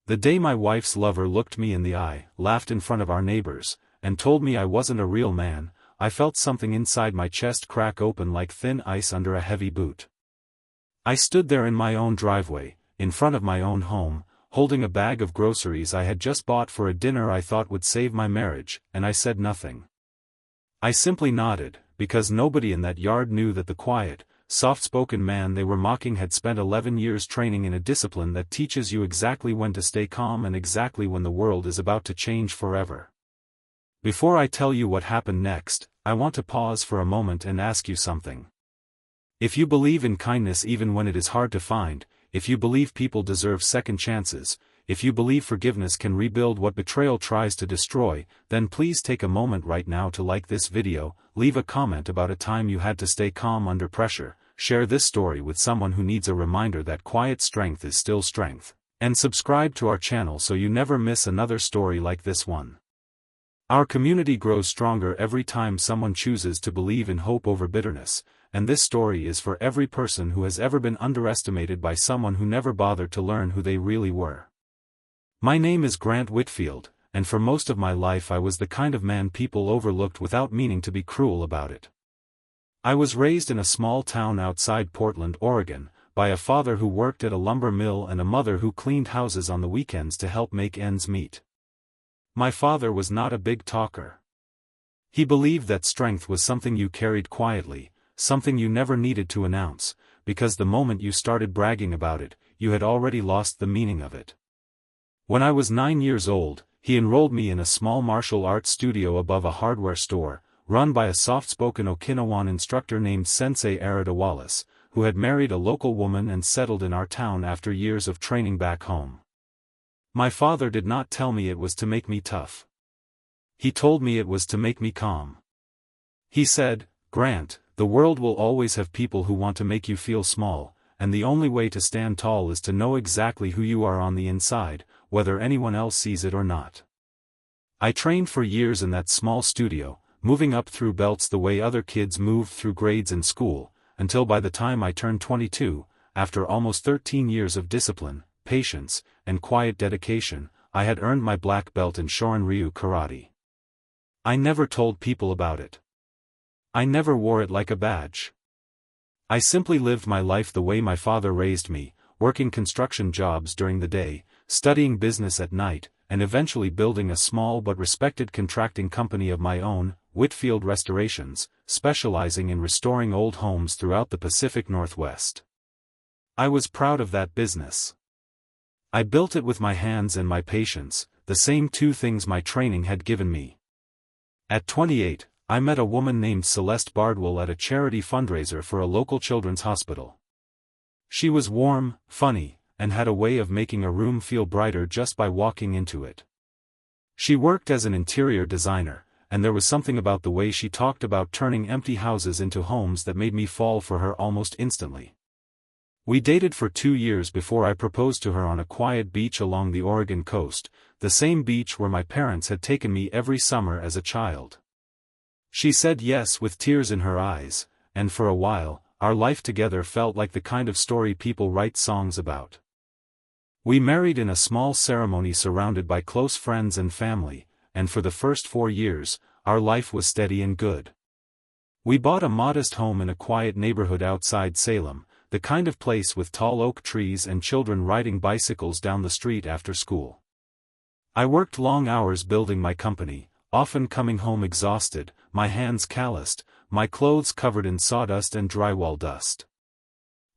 The day my wife's lover looked me in the eye, laughed in front of our neighbors, and told me I wasn't a real man, I felt something inside my chest crack open like thin ice under a heavy boot. I stood there in my own driveway, in front of my own home, holding a bag of groceries I had just bought for a dinner I thought would save my marriage, and I said nothing. I simply nodded, because nobody in that yard knew that the quiet, soft-spoken man they were mocking had spent 11 years training in a discipline that teaches you exactly when to stay calm and exactly when the world is about to change forever. Before I tell you what happened next, I want to pause for a moment and ask you something. If you believe in kindness even when it is hard to find, if you believe people deserve second chances, if you believe forgiveness can rebuild what betrayal tries to destroy, then please take a moment right now to like this video, leave a comment about a time you had to stay calm under pressure, share this story with someone who needs a reminder that quiet strength is still strength, and subscribe to our channel so you never miss another story like this one. Our community grows stronger every time someone chooses to believe in hope over bitterness, and this story is for every person who has ever been underestimated by someone who never bothered to learn who they really were. My name is Grant Whitfield, and for most of my life I was the kind of man people overlooked without meaning to be cruel about it. I was raised in a small town outside Portland, Oregon, by a father who worked at a lumber mill and a mother who cleaned houses on the weekends to help make ends meet. My father was not a big talker. He believed that strength was something you carried quietly, something you never needed to announce, because the moment you started bragging about it, you had already lost the meaning of it. When I was 9 years old, he enrolled me in a small martial arts studio above a hardware store, run by a soft-spoken Okinawan instructor named Sensei Arada Wallace, who had married a local woman and settled in our town after years of training back home. My father did not tell me it was to make me tough. He told me it was to make me calm. He said, "Grant, the world will always have people who want to make you feel small, and the only way to stand tall is to know exactly who you are on the inside, whether anyone else sees it or not." I trained for years in that small studio, moving up through belts the way other kids moved through grades in school, until by the time I turned 22, after almost 13 years of discipline, patience, and quiet dedication, I had earned my black belt in Shorin-ryu karate. I never told people about it. I never wore it like a badge. I simply lived my life the way my father raised me, working construction jobs during the day, studying business at night, and eventually building a small but respected contracting company of my own, Whitfield Restorations, specializing in restoring old homes throughout the Pacific Northwest. I was proud of that business. I built it with my hands and my patience, the same two things my training had given me. At 28, I met a woman named Celeste Bardwell at a charity fundraiser for a local children's hospital. She was warm, funny, and had a way of making a room feel brighter just by walking into it. She worked as an interior designer, and there was something about the way she talked about turning empty houses into homes that made me fall for her almost instantly. We dated for 2 years before I proposed to her on a quiet beach along the Oregon coast, the same beach where my parents had taken me every summer as a child. She said yes with tears in her eyes, and for a while, our life together felt like the kind of story people write songs about. We married in a small ceremony surrounded by close friends and family, and for the first 4 years, our life was steady and good. We bought a modest home in a quiet neighborhood outside Salem, the kind of place with tall oak trees and children riding bicycles down the street after school. I worked long hours building my company, often coming home exhausted, my hands calloused, my clothes covered in sawdust and drywall dust.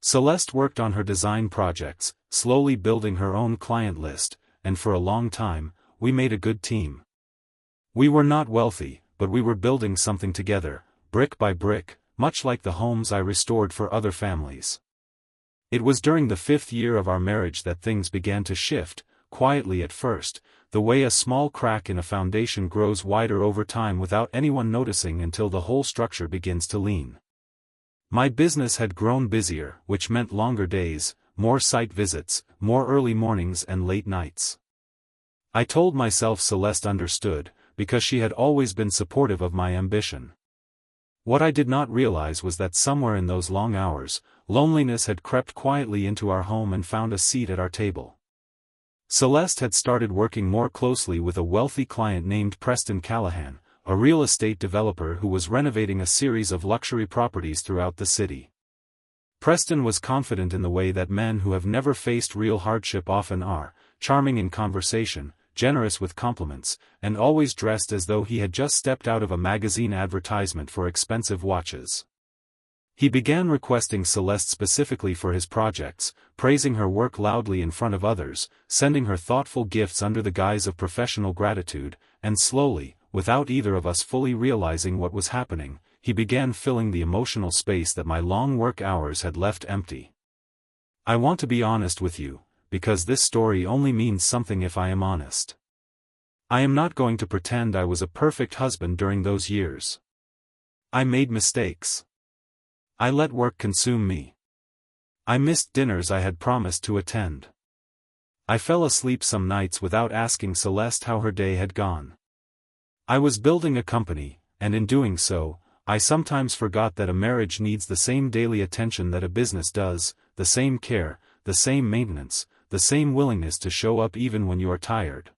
Celeste worked on her design projects, slowly building her own client list, and for a long time, we made a good team. We were not wealthy, but we were building something together, brick by brick, much like the homes I restored for other families. It was during the 5th year of our marriage that things began to shift, quietly at first, the way a small crack in a foundation grows wider over time without anyone noticing until the whole structure begins to lean. My business had grown busier, which meant longer days, more site visits, more early mornings and late nights. I told myself Celeste understood, because she had always been supportive of my ambition. What I did not realize was that somewhere in those long hours, loneliness had crept quietly into our home and found a seat at our table. Celeste had started working more closely with a wealthy client named Preston Callahan, a real estate developer who was renovating a series of luxury properties throughout the city. Preston was confident in the way that men who have never faced real hardship often are, charming in conversation, generous with compliments, and always dressed as though he had just stepped out of a magazine advertisement for expensive watches. He began requesting Celeste specifically for his projects, praising her work loudly in front of others, sending her thoughtful gifts under the guise of professional gratitude, and slowly, without either of us fully realizing what was happening, he began filling the emotional space that my long work hours had left empty. I want to be honest with you, because this story only means something if I am honest. I am not going to pretend I was a perfect husband during those years. I made mistakes. I let work consume me. I missed dinners I had promised to attend. I fell asleep some nights without asking Celeste how her day had gone. I was building a company, and in doing so, I sometimes forgot that a marriage needs the same daily attention that a business does, the same care, the same maintenance, the same willingness to show up even when you are tired.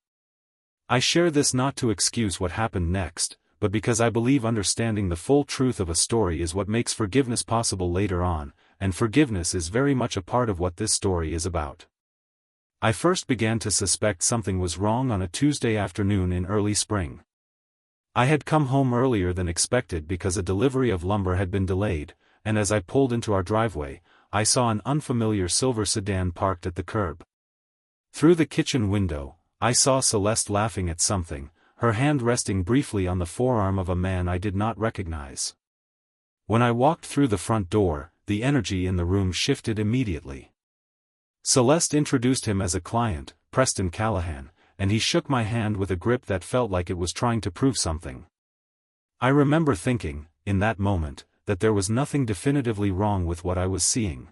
I share this not to excuse what happened next, but because I believe understanding the full truth of a story is what makes forgiveness possible later on, and forgiveness is very much a part of what this story is about. I first began to suspect something was wrong on a Tuesday afternoon in early spring. I had come home earlier than expected because a delivery of lumber had been delayed, and as I pulled into our driveway, I saw an unfamiliar silver sedan parked at the curb. Through the kitchen window, I saw Celeste laughing at something, her hand resting briefly on the forearm of a man I did not recognize. When I walked through the front door, the energy in the room shifted immediately. Celeste introduced him as a client, Preston Callahan, and he shook my hand with a grip that felt like it was trying to prove something. I remember thinking, in that moment, that there was nothing definitively wrong with what I was seeing.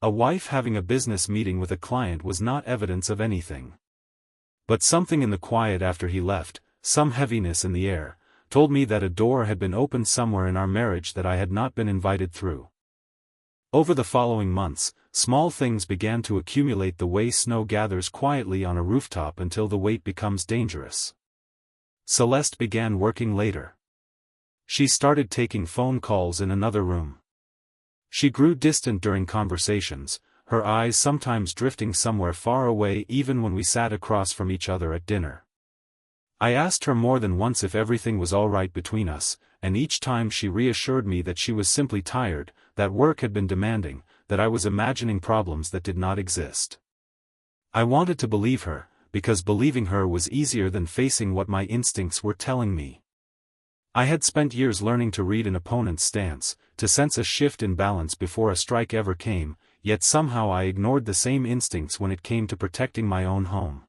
A wife having a business meeting with a client was not evidence of anything. But something in the quiet after he left, some heaviness in the air, told me that a door had been opened somewhere in our marriage that I had not been invited through. Over the following months, small things began to accumulate the way snow gathers quietly on a rooftop until the weight becomes dangerous. Celeste began working later. She started taking phone calls in another room. She grew distant during conversations, her eyes sometimes drifting somewhere far away even when we sat across from each other at dinner. I asked her more than once if everything was all right between us, and each time she reassured me that she was simply tired, that work had been demanding, that I was imagining problems that did not exist. I wanted to believe her, because believing her was easier than facing what my instincts were telling me. I had spent years learning to read an opponent's stance, to sense a shift in balance before a strike ever came, yet somehow I ignored the same instincts when it came to protecting my own home.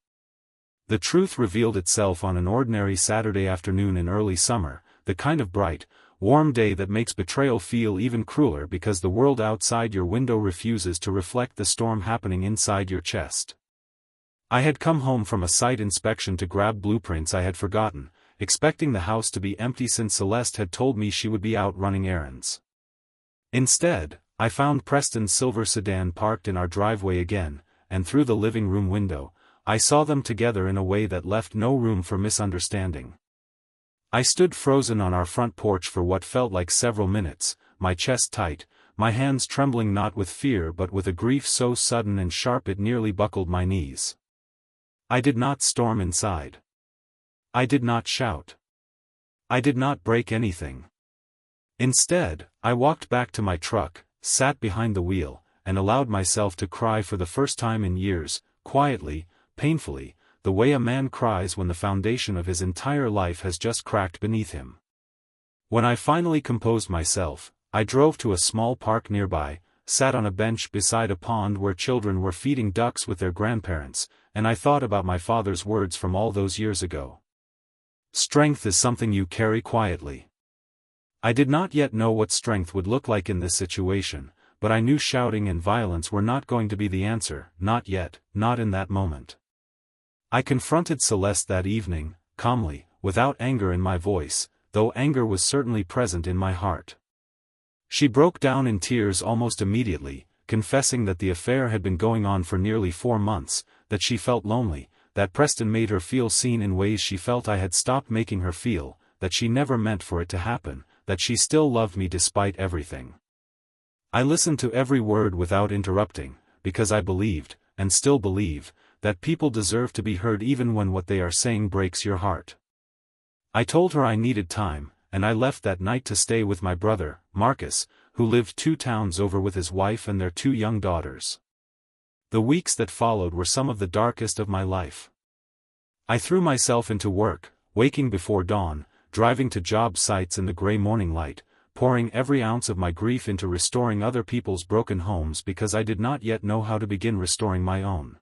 The truth revealed itself on an ordinary Saturday afternoon in early summer, the kind of bright, warm day that makes betrayal feel even crueler because the world outside your window refuses to reflect the storm happening inside your chest. I had come home from a site inspection to grab blueprints I had forgotten, expecting the house to be empty since Celeste had told me she would be out running errands. Instead, I found Preston's silver sedan parked in our driveway again, and through the living room window, I saw them together in a way that left no room for misunderstanding. I stood frozen on our front porch for what felt like several minutes, my chest tight, my hands trembling not with fear but with a grief so sudden and sharp it nearly buckled my knees. I did not storm inside. I did not shout. I did not break anything. Instead, I walked back to my truck, sat behind the wheel, and allowed myself to cry for the first time in years, quietly, painfully, the way a man cries when the foundation of his entire life has just cracked beneath him. When I finally composed myself, I drove to a small park nearby, sat on a bench beside a pond where children were feeding ducks with their grandparents, and I thought about my father's words from all those years ago. Strength is something you carry quietly. I did not yet know what strength would look like in this situation, but I knew shouting and violence were not going to be the answer, not yet, not in that moment. I confronted Celeste that evening, calmly, without anger in my voice, though anger was certainly present in my heart. She broke down in tears almost immediately, confessing that the affair had been going on for nearly 4 months, that she felt lonely, that Preston made her feel seen in ways she felt I had stopped making her feel, that she never meant for it to happen, that she still loved me despite everything. I listened to every word without interrupting, because I believed, and still believe, that people deserve to be heard even when what they are saying breaks your heart. I told her I needed time, and I left that night to stay with my brother, Marcus, who lived 2 towns over with his wife and their 2 young daughters. The weeks that followed were some of the darkest of my life. I threw myself into work, waking before dawn, driving to job sites in the gray morning light, pouring every ounce of my grief into restoring other people's broken homes because I did not yet know how to begin restoring my own.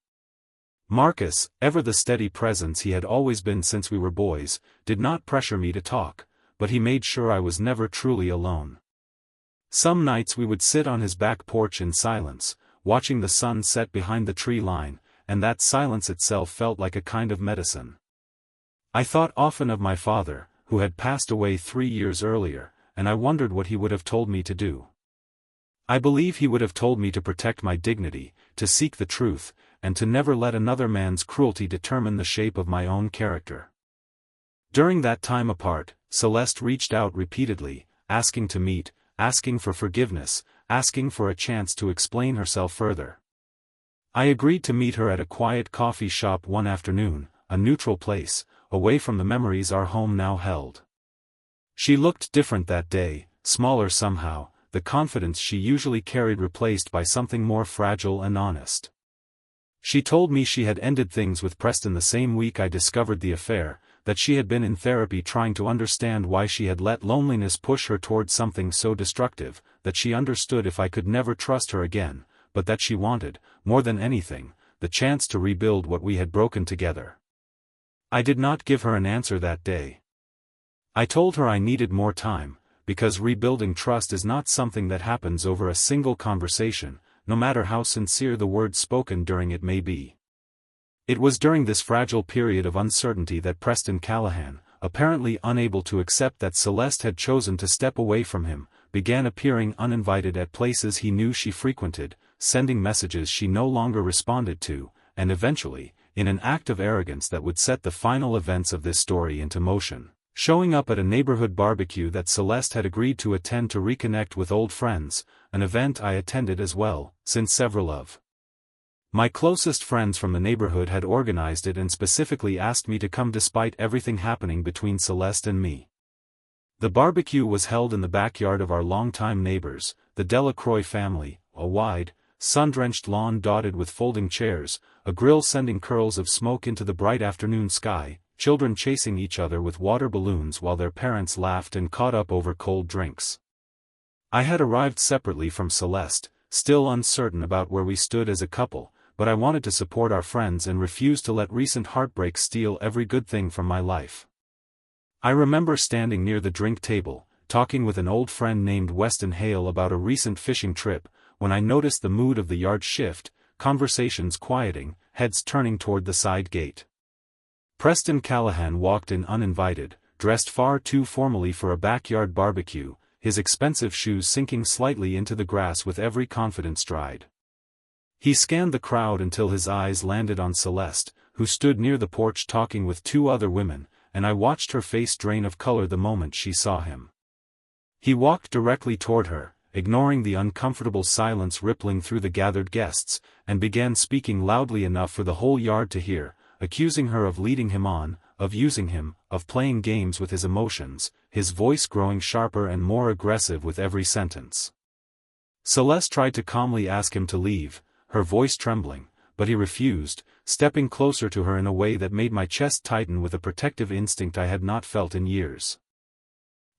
Marcus, ever the steady presence he had always been since we were boys, did not pressure me to talk, but he made sure I was never truly alone. Some nights we would sit on his back porch in silence, watching the sun set behind the tree line, and that silence itself felt like a kind of medicine. I thought often of my father, who had passed away 3 years earlier, and I wondered what he would have told me to do. I believe he would have told me to protect my dignity, to seek the truth, and to never let another man's cruelty determine the shape of my own character. During that time apart, Celeste reached out repeatedly, asking to meet, asking for forgiveness, asking for a chance to explain herself further. I agreed to meet her at a quiet coffee shop one afternoon, a neutral place, away from the memories our home now held. She looked different that day, smaller somehow, the confidence she usually carried replaced by something more fragile and honest. She told me she had ended things with Preston the same week I discovered the affair, that she had been in therapy trying to understand why she had let loneliness push her towards something so destructive, that she understood if I could never trust her again, but that she wanted, more than anything, the chance to rebuild what we had broken together. I did not give her an answer that day. I told her I needed more time, because rebuilding trust is not something that happens over a single conversation, no matter how sincere the words spoken during it may be. It was during this fragile period of uncertainty that Preston Callahan, apparently unable to accept that Celeste had chosen to step away from him, began appearing uninvited at places he knew she frequented, sending messages she no longer responded to, and eventually, in an act of arrogance that would set the final events of this story into motion, showing up at a neighborhood barbecue that Celeste had agreed to attend to reconnect with old friends, an event I attended as well, since several of my closest friends from the neighborhood had organized it and specifically asked me to come despite everything happening between Celeste and me. The barbecue was held in the backyard of our longtime neighbors, the Delacroix family, a wide, sun-drenched lawn dotted with folding chairs, a grill sending curls of smoke into the bright afternoon sky, children chasing each other with water balloons while their parents laughed and caught up over cold drinks. I had arrived separately from Celeste, still uncertain about where we stood as a couple, but I wanted to support our friends and refused to let recent heartbreak steal every good thing from my life. I remember standing near the drink table, talking with an old friend named Weston Hale about a recent fishing trip, when I noticed the mood of the yard shift, conversations quieting, heads turning toward the side gate. Preston Callahan walked in uninvited, dressed far too formally for a backyard barbecue, his expensive shoes sinking slightly into the grass with every confident stride. He scanned the crowd until his eyes landed on Celeste, who stood near the porch talking with 2 other women, and I watched her face drain of color the moment she saw him. He walked directly toward her, ignoring the uncomfortable silence rippling through the gathered guests, and began speaking loudly enough for the whole yard to hear, accusing her of leading him on, of using him, of playing games with his emotions, his voice growing sharper and more aggressive with every sentence. Celeste tried to calmly ask him to leave, her voice trembling, but he refused, stepping closer to her in a way that made my chest tighten with a protective instinct I had not felt in years.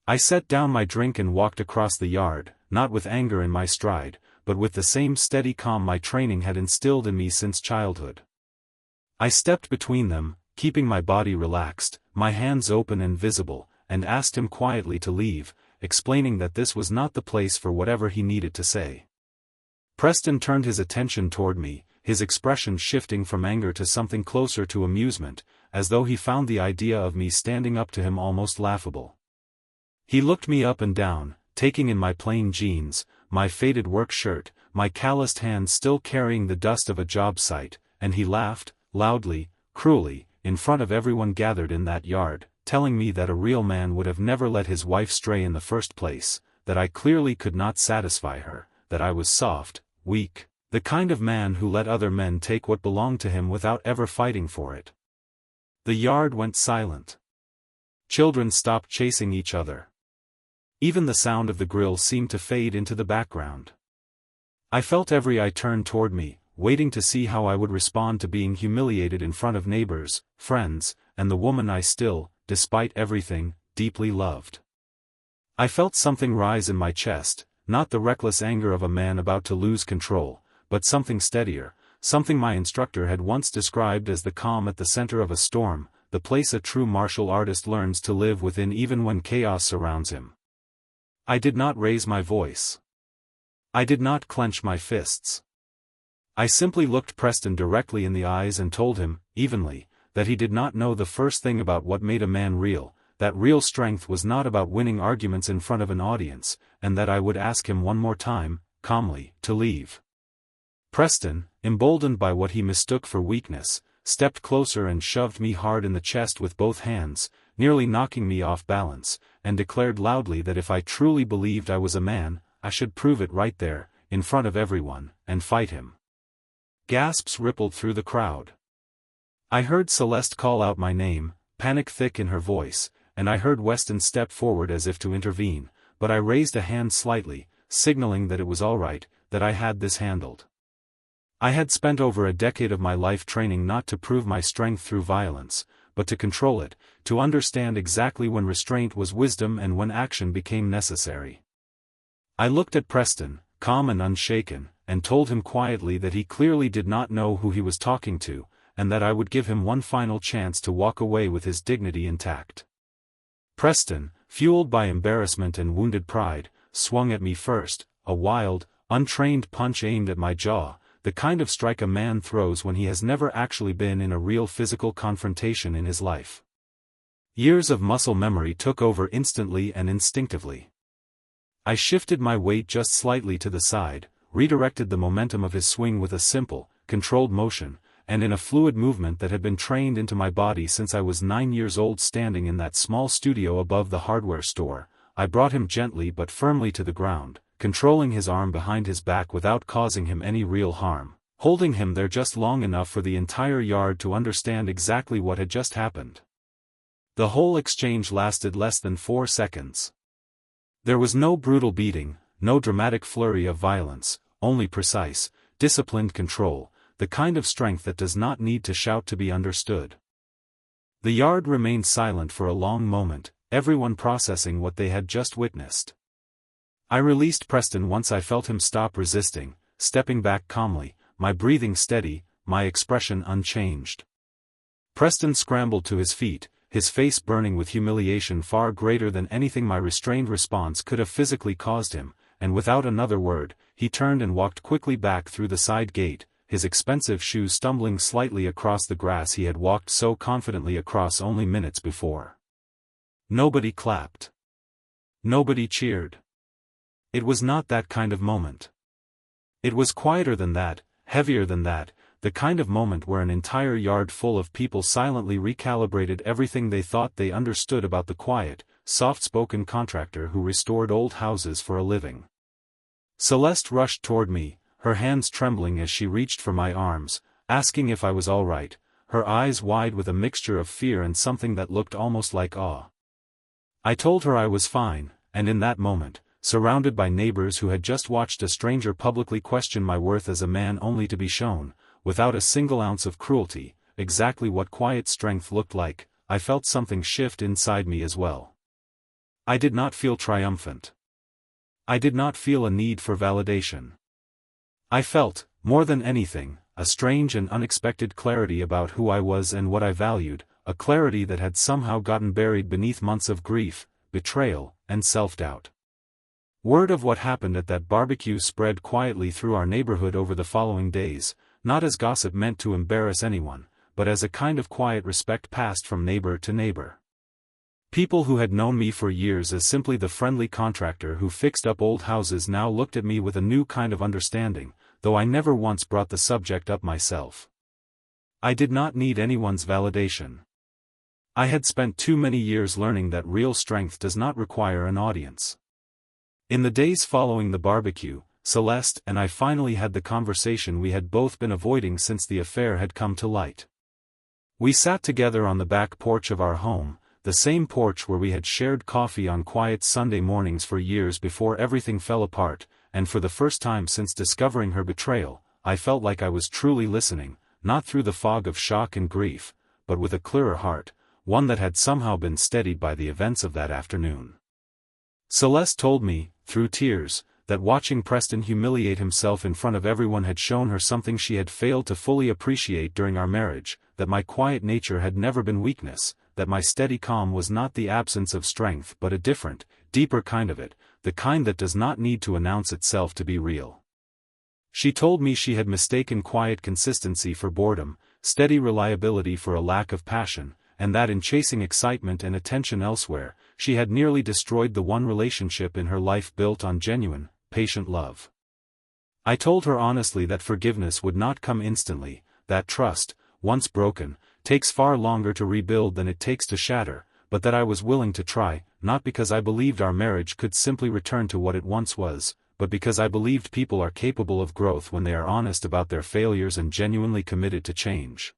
I set down my drink and walked across the yard, not with anger in my stride, but with the same steady calm my training had instilled in me since childhood. I stepped between them, keeping my body relaxed, my hands open and visible, and asked him quietly to leave, explaining that this was not the place for whatever he needed to say. Preston turned his attention toward me, his expression shifting from anger to something closer to amusement, as though he found the idea of me standing up to him almost laughable. He looked me up and down, taking in my plain jeans, my faded work shirt, my calloused hands still carrying the dust of a job site, and he laughed, loudly, cruelly, in front of everyone gathered in that yard, telling me that a real man would have never let his wife stray in the first place, that I clearly could not satisfy her, that I was soft, weak, the kind of man who let other men take what belonged to him without ever fighting for it. The yard went silent. Children stopped chasing each other. Even the sound of the grill seemed to fade into the background. I felt every eye turned toward me, waiting to see how I would respond to being humiliated in front of neighbors, friends, and the woman I still, despite everything, deeply loved. I felt something rise in my chest, not the reckless anger of a man about to lose control, but something steadier, something my instructor had once described as the calm at the center of a storm, the place a true martial artist learns to live within even when chaos surrounds him. I did not raise my voice. I did not clench my fists. I simply looked Preston directly in the eyes and told him, evenly, that he did not know the first thing about what made a man real, that real strength was not about winning arguments in front of an audience, and that I would ask him one more time, calmly, to leave. Preston, emboldened by what he mistook for weakness, stepped closer and shoved me hard in the chest with both hands, nearly knocking me off balance, and declared loudly that if I truly believed I was a man, I should prove it right there, in front of everyone, and fight him. Gasps rippled through the crowd. I heard Celeste call out my name, panic thick in her voice, and I heard Weston step forward as if to intervene, but I raised a hand slightly, signaling that it was all right, that I had this handled. I had spent over a decade of my life training not to prove my strength through violence, but to control it, to understand exactly when restraint was wisdom and when action became necessary. I looked at Preston, calm and unshaken, and told him quietly that he clearly did not know who he was talking to, and that I would give him one final chance to walk away with his dignity intact. Preston, fueled by embarrassment and wounded pride, swung at me first, a wild, untrained punch aimed at my jaw, the kind of strike a man throws when he has never actually been in a real physical confrontation in his life. Years of muscle memory took over instantly and instinctively. I shifted my weight just slightly to the side, redirected the momentum of his swing with a simple, controlled motion, and in a fluid movement that had been trained into my body since I was 9 years old standing in that small studio above the hardware store, I brought him gently but firmly to the ground, controlling his arm behind his back without causing him any real harm, holding him there just long enough for the entire yard to understand exactly what had just happened. The whole exchange lasted less than 4 seconds. There was no brutal beating, no dramatic flurry of violence, only precise, disciplined control, the kind of strength that does not need to shout to be understood. The yard remained silent for a long moment, everyone processing what they had just witnessed. I released Preston once I felt him stop resisting, stepping back calmly, my breathing steady, my expression unchanged. Preston scrambled to his feet, his face burning with humiliation far greater than anything my restrained response could have physically caused him, and without another word, he turned and walked quickly back through the side gate, his expensive shoes stumbling slightly across the grass he had walked so confidently across only minutes before. Nobody clapped. Nobody cheered. It was not that kind of moment. It was quieter than that, heavier than that, the kind of moment where an entire yard full of people silently recalibrated everything they thought they understood about the quiet, soft-spoken contractor who restored old houses for a living. Celeste rushed toward me, her hands trembling as she reached for my arms, asking if I was all right, her eyes wide with a mixture of fear and something that looked almost like awe. I told her I was fine, and in that moment, surrounded by neighbors who had just watched a stranger publicly question my worth as a man only to be shown, without a single ounce of cruelty, exactly what quiet strength looked like, I felt something shift inside me as well. I did not feel triumphant. I did not feel a need for validation. I felt, more than anything, a strange and unexpected clarity about who I was and what I valued, a clarity that had somehow gotten buried beneath months of grief, betrayal, and self-doubt. Word of what happened at that barbecue spread quietly through our neighborhood over the following days, not as gossip meant to embarrass anyone, but as a kind of quiet respect passed from neighbor to neighbor. People who had known me for years as simply the friendly contractor who fixed up old houses now looked at me with a new kind of understanding, though I never once brought the subject up myself. I did not need anyone's validation. I had spent too many years learning that real strength does not require an audience. In the days following the barbecue, Celeste and I finally had the conversation we had both been avoiding since the affair had come to light. We sat together on the back porch of our home, the same porch where we had shared coffee on quiet Sunday mornings for years before everything fell apart, and for the first time since discovering her betrayal, I felt like I was truly listening, not through the fog of shock and grief, but with a clearer heart, one that had somehow been steadied by the events of that afternoon. Celeste told me, through tears, that watching Preston humiliate himself in front of everyone had shown her something she had failed to fully appreciate during our marriage, that my quiet nature had never been weakness, that my steady calm was not the absence of strength but a different, deeper kind of it, the kind that does not need to announce itself to be real. She told me she had mistaken quiet consistency for boredom, steady reliability for a lack of passion, and that in chasing excitement and attention elsewhere, she had nearly destroyed the one relationship in her life built on genuine, patient love. I told her honestly that forgiveness would not come instantly, that trust, once broken, takes far longer to rebuild than it takes to shatter, but that I was willing to try, not because I believed our marriage could simply return to what it once was, but because I believed people are capable of growth when they are honest about their failures and genuinely committed to change.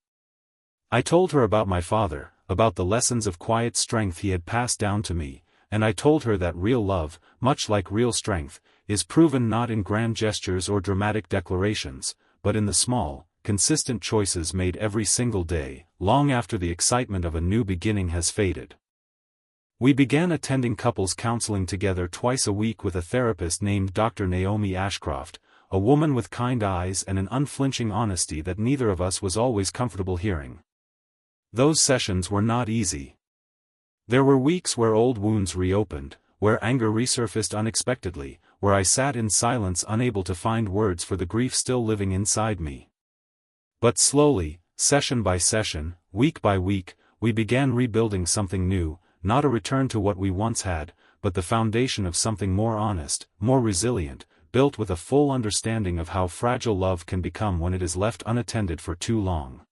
I told her about my father, about the lessons of quiet strength he had passed down to me, and I told her that real love, much like real strength, is proven not in grand gestures or dramatic declarations, but in the small, consistent choices made every single day, long after the excitement of a new beginning has faded. We began attending couples counseling together twice a week with a therapist named Dr. Naomi Ashcroft, a woman with kind eyes and an unflinching honesty that neither of us was always comfortable hearing. Those sessions were not easy. There were weeks where old wounds reopened, where anger resurfaced unexpectedly, where I sat in silence unable to find words for the grief still living inside me. But slowly, session by session, week by week, we began rebuilding something new, not a return to what we once had, but the foundation of something more honest, more resilient, built with a full understanding of how fragile love can become when it is left unattended for too long.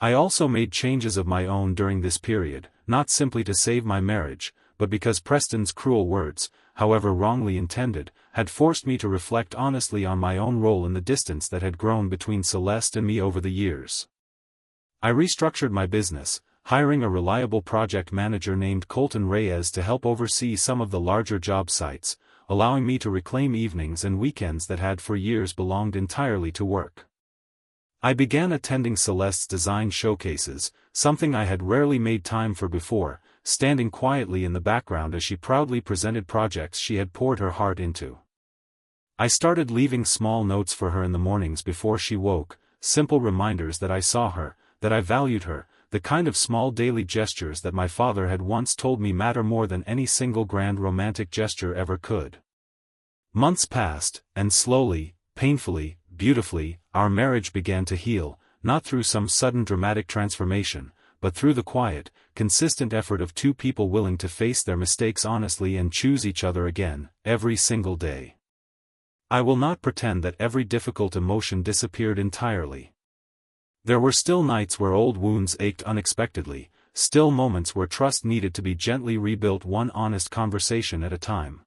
I also made changes of my own during this period, not simply to save my marriage, but because Preston's cruel words, however wrongly intended, had forced me to reflect honestly on my own role in the distance that had grown between Celeste and me over the years. I restructured my business, hiring a reliable project manager named Colton Reyes to help oversee some of the larger job sites, allowing me to reclaim evenings and weekends that had for years belonged entirely to work. I began attending Celeste's design showcases, something I had rarely made time for before, standing quietly in the background as she proudly presented projects she had poured her heart into. I started leaving small notes for her in the mornings before she woke, simple reminders that I saw her, that I valued her, the kind of small daily gestures that my father had once told me matter more than any single grand romantic gesture ever could. Months passed, and slowly, painfully, beautifully, our marriage began to heal, not through some sudden dramatic transformation, but through the quiet, consistent effort of two people willing to face their mistakes honestly and choose each other again, every single day. I will not pretend that every difficult emotion disappeared entirely. There were still nights where old wounds ached unexpectedly, still moments where trust needed to be gently rebuilt one honest conversation at a time.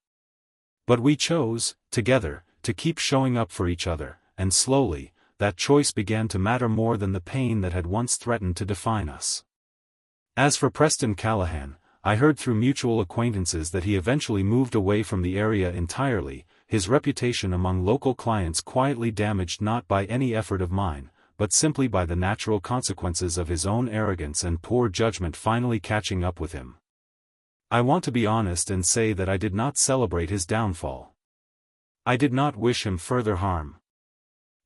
But we chose, together, to keep showing up for each other, and slowly, that choice began to matter more than the pain that had once threatened to define us. As for Preston Callahan, I heard through mutual acquaintances that he eventually moved away from the area entirely, his reputation among local clients quietly damaged not by any effort of mine, but simply by the natural consequences of his own arrogance and poor judgment finally catching up with him. I want to be honest and say that I did not celebrate his downfall. I did not wish him further harm.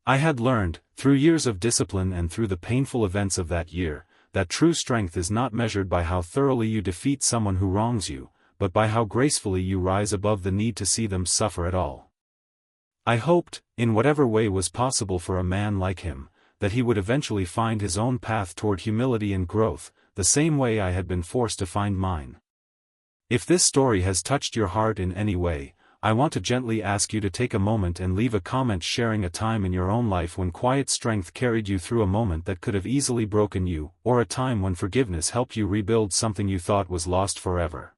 I had learned, through years of discipline and through the painful events of that year, that true strength is not measured by how thoroughly you defeat someone who wrongs you, but by how gracefully you rise above the need to see them suffer at all. I hoped, in whatever way was possible for a man like him, that he would eventually find his own path toward humility and growth, the same way I had been forced to find mine. If this story has touched your heart in any way, I want to gently ask you to take a moment and leave a comment sharing a time in your own life when quiet strength carried you through a moment that could have easily broken you, or a time when forgiveness helped you rebuild something you thought was lost forever.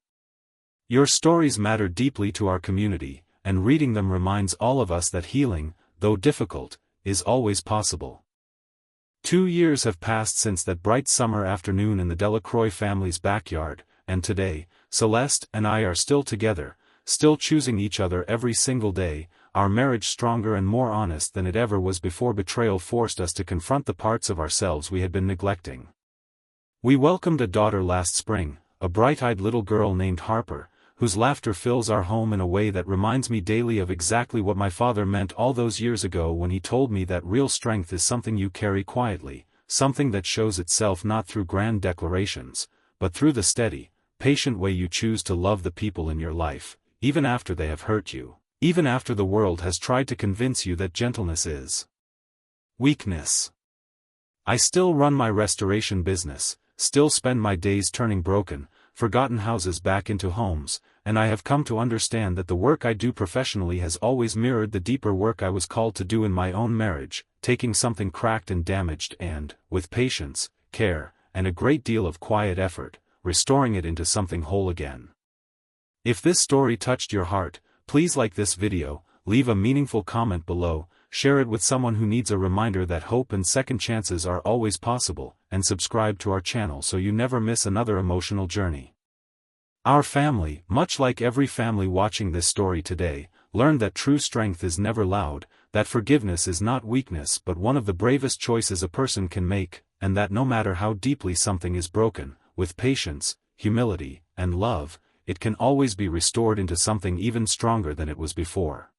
Your stories matter deeply to our community, and reading them reminds all of us that healing, though difficult, is always possible. 2 years have passed since that bright summer afternoon in the Delacroix family's backyard, and today, Celeste and I are still together, still choosing each other every single day, our marriage stronger and more honest than it ever was before betrayal forced us to confront the parts of ourselves we had been neglecting. We welcomed a daughter last spring, a bright-eyed little girl named Harper, whose laughter fills our home in a way that reminds me daily of exactly what my father meant all those years ago when he told me that real strength is something you carry quietly, something that shows itself not through grand declarations, but through the steady, patient way you choose to love the people in your life, even after they have hurt you, even after the world has tried to convince you that gentleness is weakness. I still run my restoration business, still spend my days turning broken, forgotten houses back into homes, and I have come to understand that the work I do professionally has always mirrored the deeper work I was called to do in my own marriage, taking something cracked and damaged and, with patience, care, and a great deal of quiet effort, restoring it into something whole again. If this story touched your heart, please like this video, leave a meaningful comment below, share it with someone who needs a reminder that hope and second chances are always possible, and subscribe to our channel so you never miss another emotional journey. Our family, much like every family watching this story today, learned that true strength is never loud, that forgiveness is not weakness but one of the bravest choices a person can make, and that no matter how deeply something is broken, with patience, humility, and love, it can always be restored into something even stronger than it was before.